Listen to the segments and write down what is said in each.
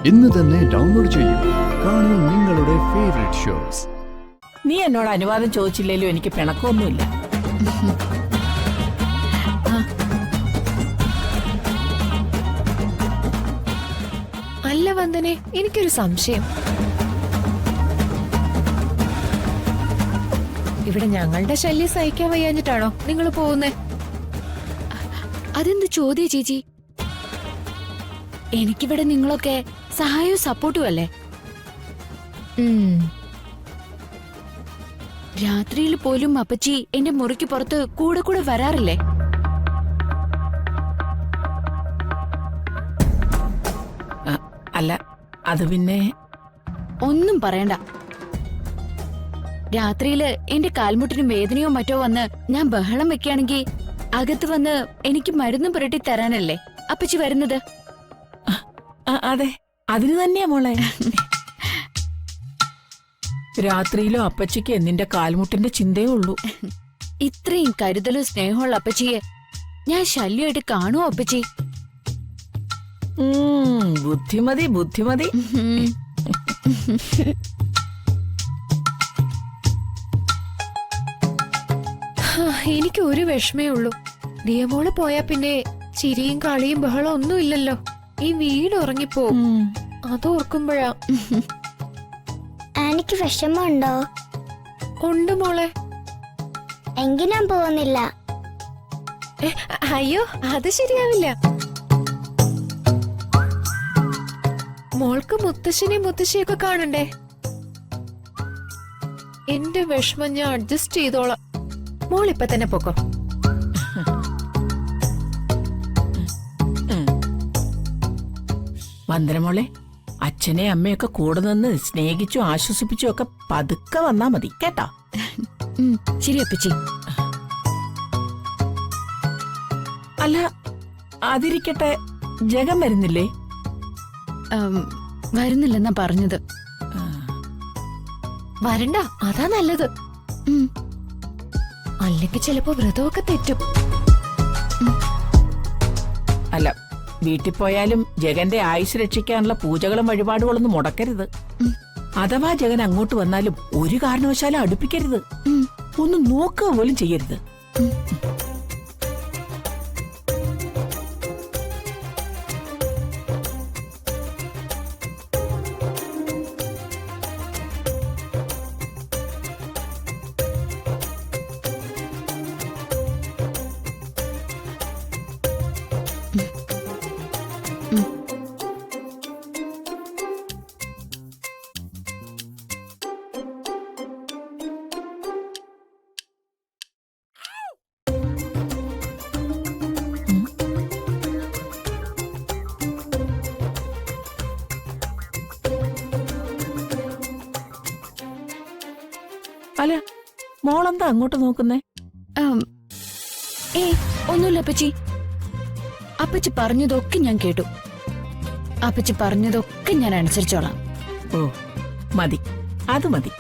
ഇന്ന് തന്നെ ഡൗൺലോഡ് ചെയ്യൂ. കാണൂ നിങ്ങളുടെ ഫേവറേറ്റ് ഷോസ്. നീ എന്നോട് അനുവാദം ചോദിച്ചില്ലേലും എനിക്ക് പിണക്കമൊന്നുമില്ല. അല്ല വന്ദനെ, എനിക്കൊരു സംശയം. ഇവിടെ ഞങ്ങളുടെ ശല്യം സഹിക്കാൻ വയ്യാഞ്ഞിട്ടാണോ നിങ്ങൾ പോകുന്നേ? അതെന്ത് ചോദ്യ ചേച്ചി? എനിക്കിവിടെ നിങ്ങളൊക്കെ സഹായവും സപ്പോർട്ടും അല്ലേ. രാത്രിയിൽ പോലും അപ്പച്ചി എന്റെ മുറിക്ക് പുറത്ത് കൂടെ കൂടെ വരാറില്ലേ? അല്ല, അത് പിന്നെ ഒന്നും പറയണ്ട. രാത്രിയില് എന്റെ കാൽമുട്ടിനും വേദനയോ മറ്റോ വന്ന് ഞാൻ ബഹളം വെക്കുകയാണെങ്കിൽ അകത്ത് വന്ന് എനിക്ക് മരുന്ന് പുരട്ടി തരാനല്ലേ അപ്പച്ചി വരുന്നത്? അതെ, അതിന് തന്നെയാ മോളെ. രാത്രിയിലും അപ്പച്ചിക്ക് നിന്റെ കാൽമുട്ടിന്റെ ചിന്തയേ ഉള്ളൂ. ഇത്രയും കരുതലും സ്നേഹമുള്ള അപ്പച്ചിയെ ഞാൻ ശല്യമായിട്ട് കാണുമോ അപ്പച്ചി? ബുദ്ധിമതി ബുദ്ധിമതി. എനിക്ക് ഒരു വിഷമേ ഉള്ളൂ. ദിയമോള് പോയാ പിന്നെ ചിരിയും കളിയും ബഹളം ഒന്നും ഇല്ലല്ലോ. ഈ വീട് ഉറങ്ങിപ്പോവും. അതോർക്കുമ്പോഴാ. എനിക്ക് വിഷമമുണ്ടോ? ഉണ്ട് മോളെ. എങ്കിൽ ഞാൻ പോകുന്നില്ല. അയ്യോ, അത് ശരിയാവില്ല. മോൾക്ക് മുത്തശ്ശനെയും മുത്തശ്ശിയൊക്കെ കാണണ്ടേ? എന്റെ വിഷമം ഞാൻ അഡ്ജസ്റ്റ് ചെയ്തോളാം. മോൾ ഇപ്പൊ തന്നെ പൊക്കോ. വന്ദനമോളെ, അച്ഛനെ അമ്മയൊക്കെ കൂടെ നിന്ന് സ്നേഹിച്ചും ആശ്വസിപ്പിച്ചും ഒക്കെ പതുക്കെ വന്നാ മതി കേട്ടാ. ശരി അപ്പച്ചി. അല്ല, അതിരിക്കട്ടെ, ജഗം വരുന്നില്ലേ? വരുന്നില്ലെന്നാ പറഞ്ഞത്. വരണ്ട, അതാ നല്ലത്. അല്ലെങ്കിൽ ചിലപ്പോ വ്രതമൊക്കെ തെറ്റും. അല്ല, വീട്ടിൽ പോയാലും ജഗന്റെ ആയുസ് രക്ഷിക്കാനുള്ള പൂജകളും വഴിപാടുകളൊന്നും മുടക്കരുത്. അഥവാ ജഗൻ അങ്ങോട്ട് വന്നാലും ഒരു കാരണവശാലും അടുപ്പിക്കരുത്. ഒന്ന് നോക്കുക പോലും ചെയ്യരുത്. അല്ല, മോളെന്താ അങ്ങോട്ട് നോക്കുന്നേ? ഒന്നുമില്ല അപ്പച്ചി. അപ്പച്ചി പറഞ്ഞതൊക്കെ ഞാൻ കേട്ടു. അപ്പച്ചി പറഞ്ഞതൊക്കെ ഞാൻ അനുസരിച്ചോളാം. ഓ, മതി, അത് മതി.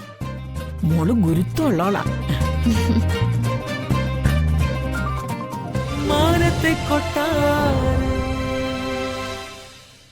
മോള് ഗുരുത്വമുള്ളോളാ. മാനത്തെ കൊട്ടാരം